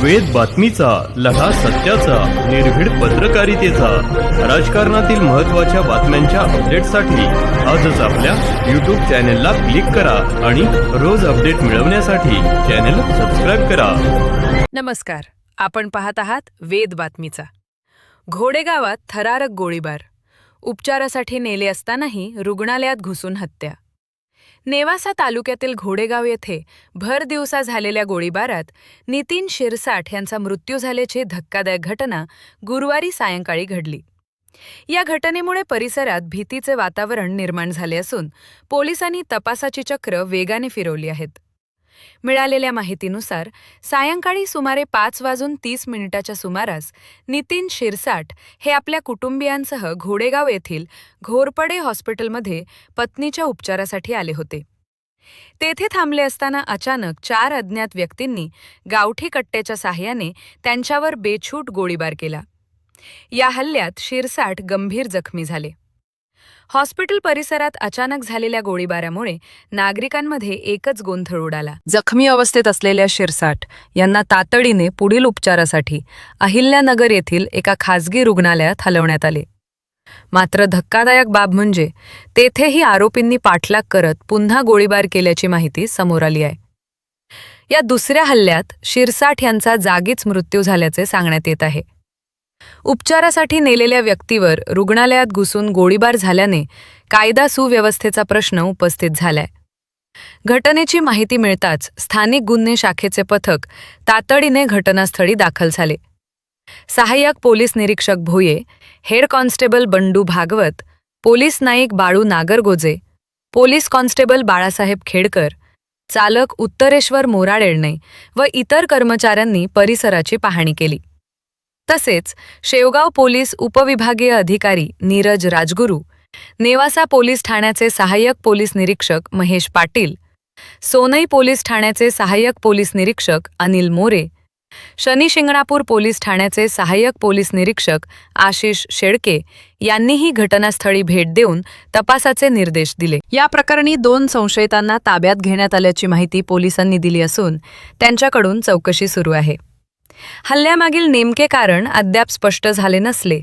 वेद बातमीचा, लढा सत्याचा, निर्भीड पत्रकारितेचा, राजकारणातील महत्त्वाच्या बातम्यांच्या अपडेटसाठी आजच आपल्या YouTube चॅनेलला क्लिक करा आणि रोज अपडेट मिळवण्यासाठी चॅनेल सबस्क्राइब करा. नमस्कार, आपण पाहत आहात वेद बातमीचा. घोडेगावात थरारक गोळीबार, उपचारासाठी नेले असतानाही रुग्णालयात घुसून हत्या. नेवासा तालुक्यातील घोडेगाव येथे भर दिवसा झालेल्या गोळीबारात नितीन शिरसाठ यांचा मृत्यू झाल्याची धक्कादायक घटना गुरुवारी सायंकाळी घडली. या घटनेमुळे परिसरात भीतीचे वातावरण निर्माण झाले असून पोलिसांनी तपासाची चक्र वेगाने फिरवली आहेत. मिळालेल्या माहितीनुसार सायंकाळी सुमारे 5:30 सुमारास नितीन शिरसाठ हे आपल्या कुटुंबियांसह घोडेगाव येथील घोरपडे हॉस्पिटलमध्ये पत्नीच्या उपचारासाठी आले होते. तेथे थांबले असताना अचानक 4 अज्ञात व्यक्तींनी गावठी कट्ट्याच्या साहाय्याने त्यांच्यावर बेछूट गोळीबार केला. या हल्ल्यात शिरसाठ गंभीर जखमी झाले. हॉस्पिटल परिसरात अचानक झालेल्या गोळीबारामुळे नागरिकांमध्ये एकच गोंधळ उडाला. जखमी अवस्थेत असलेल्या शिरसाठ यांना तातडीने पुढील उपचारासाठी अहिल्यानगर येथील एका खासगी रुग्णालयात हलवण्यात आले. मात्र धक्कादायक बाब म्हणजे तेथेही आरोपींनी पाठलाग करत पुन्हा गोळीबार केल्याची माहिती समोर आली आहे. या दुसऱ्या हल्ल्यात शिरसाठ यांचा जागीच मृत्यू झाल्याचे सांगण्यात येत आहे. उपचारासाठी नेलेल्या व्यक्तीवर रुग्णालयात घुसून गोळीबार झाल्याने कायदा सुव्यवस्थेचा प्रश्न उपस्थित झालाय. घटनेची माहिती मिळताच स्थानिक गुन्हे शाखेचे पथक तातडीने घटनास्थळी दाखल झाले. सहाय्यक पोलीस निरीक्षक Bhoye, head constable Bandu Bhagwat, police Naik Balu Nagargoje, police constable Balasaheb Khedkar, चालक उत्तरेश्वर मोराळेळणे व इतर कर्मचाऱ्यांनी परिसराची पाहणी केली. तसेच शेवगाव पोलीस उपविभागीय अधिकारी नीरज राजगुरू, नेवासा पोलीस ठाण्याचे सहाय्यक पोलीस निरीक्षक महेश पाटील, सोनई पोलीस ठाण्याचे सहाय्यक पोलीस निरीक्षक अनिल मोरे, शनिशिंगणापूर पोलीस ठाण्याचे सहाय्यक पोलीस निरीक्षक आशिष शेळके यांनीही घटनास्थळी भेट देऊन तपासाचे निर्देश दिले. या प्रकरणी 2 संशयितांना ताब्यात घेण्यात आल्याची माहिती पोलिसांनी दिली असून त्यांच्याकडून चौकशी सुरू आहे. हल्ल्यामागील नेमके कारण अद्याप स्पष्ट झाले नसले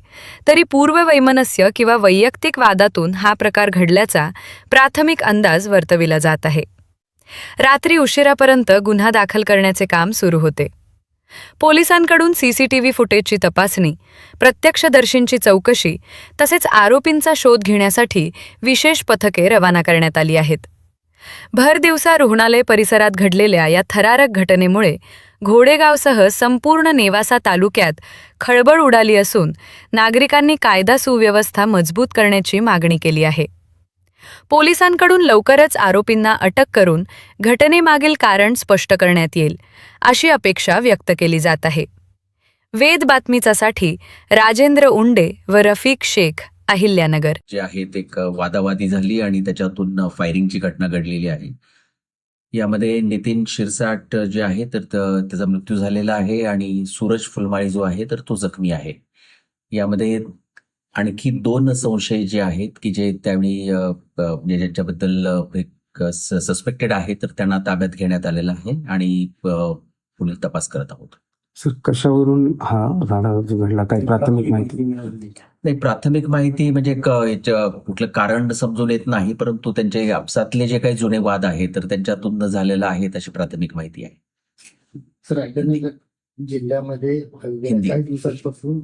तरी पूर्ववैमनस्य किंवा वैयक्तिक वादातून हा प्रकार घडल्याचा प्राथमिक अंदाज वर्तविला जात आहे. रात्री उशिरापर्यंत गुन्हा दाखल करण्याचे काम सुरू होते. पोलिसांकडून सीसीटीव्ही फुटेजची तपासणी, प्रत्यक्षदर्शींची चौकशी तसेच आरोपींचा शोध घेण्यासाठी विशेष पथके रवाना करण्यात आली आहेत. भर दिवसा रुग्णालय परिसरात घडलेल्या या थरारक घटनेमुळे घोडेगावसह संपूर्ण नेवासा तालुक्यात खळबळ उडाली असून नागरिकांनी कायदा सुव्यवस्था मजबूत करण्याची मागणी केली आहे. पोलिसांकडून लवकरच आरोपींना अटक करून घटनेमागील कारण स्पष्ट करण्यात येईल अशी अपेक्षा व्यक्त केली जात आहे. वेद बातमीचासाठी राजेंद्र उंडे व रफिक शेख, अहिल्यानगर. जे आहेत एक वादावादी झाली आणि त्याच्यातून फायरिंगची घटना घडलेली आहे. यामध्ये नितीन शिरसाठ जे आहे तर त्याचा मृत्यू झालेला आहे आणि सूरज फुलमाळी जो आहे तर तो जखमी आहे. यामध्ये आणखी 2 संशय जे आहेत की जे त्यावेळी म्हणजे ज्यांच्याबद्दल एक सस्पेक्टेड आहे तर त्यांना ताब्यात घेण्यात आलेला आहे आणि पुढील तपास करत आहोत. सर, कशावरून हा राडा घडला, काही प्राथमिक माहिती? नाही, प्राथमिक माहिती म्हणजे कुठलं कारण समजून येत नाही, परंतु त्यांचे आपसातले जे काही जुने वाद आहेत तर त्यांच्यातून झालेला आहे अशी प्राथमिक माहिती आहे. सर, जिल्ह्यामध्ये काही दिवसांपासून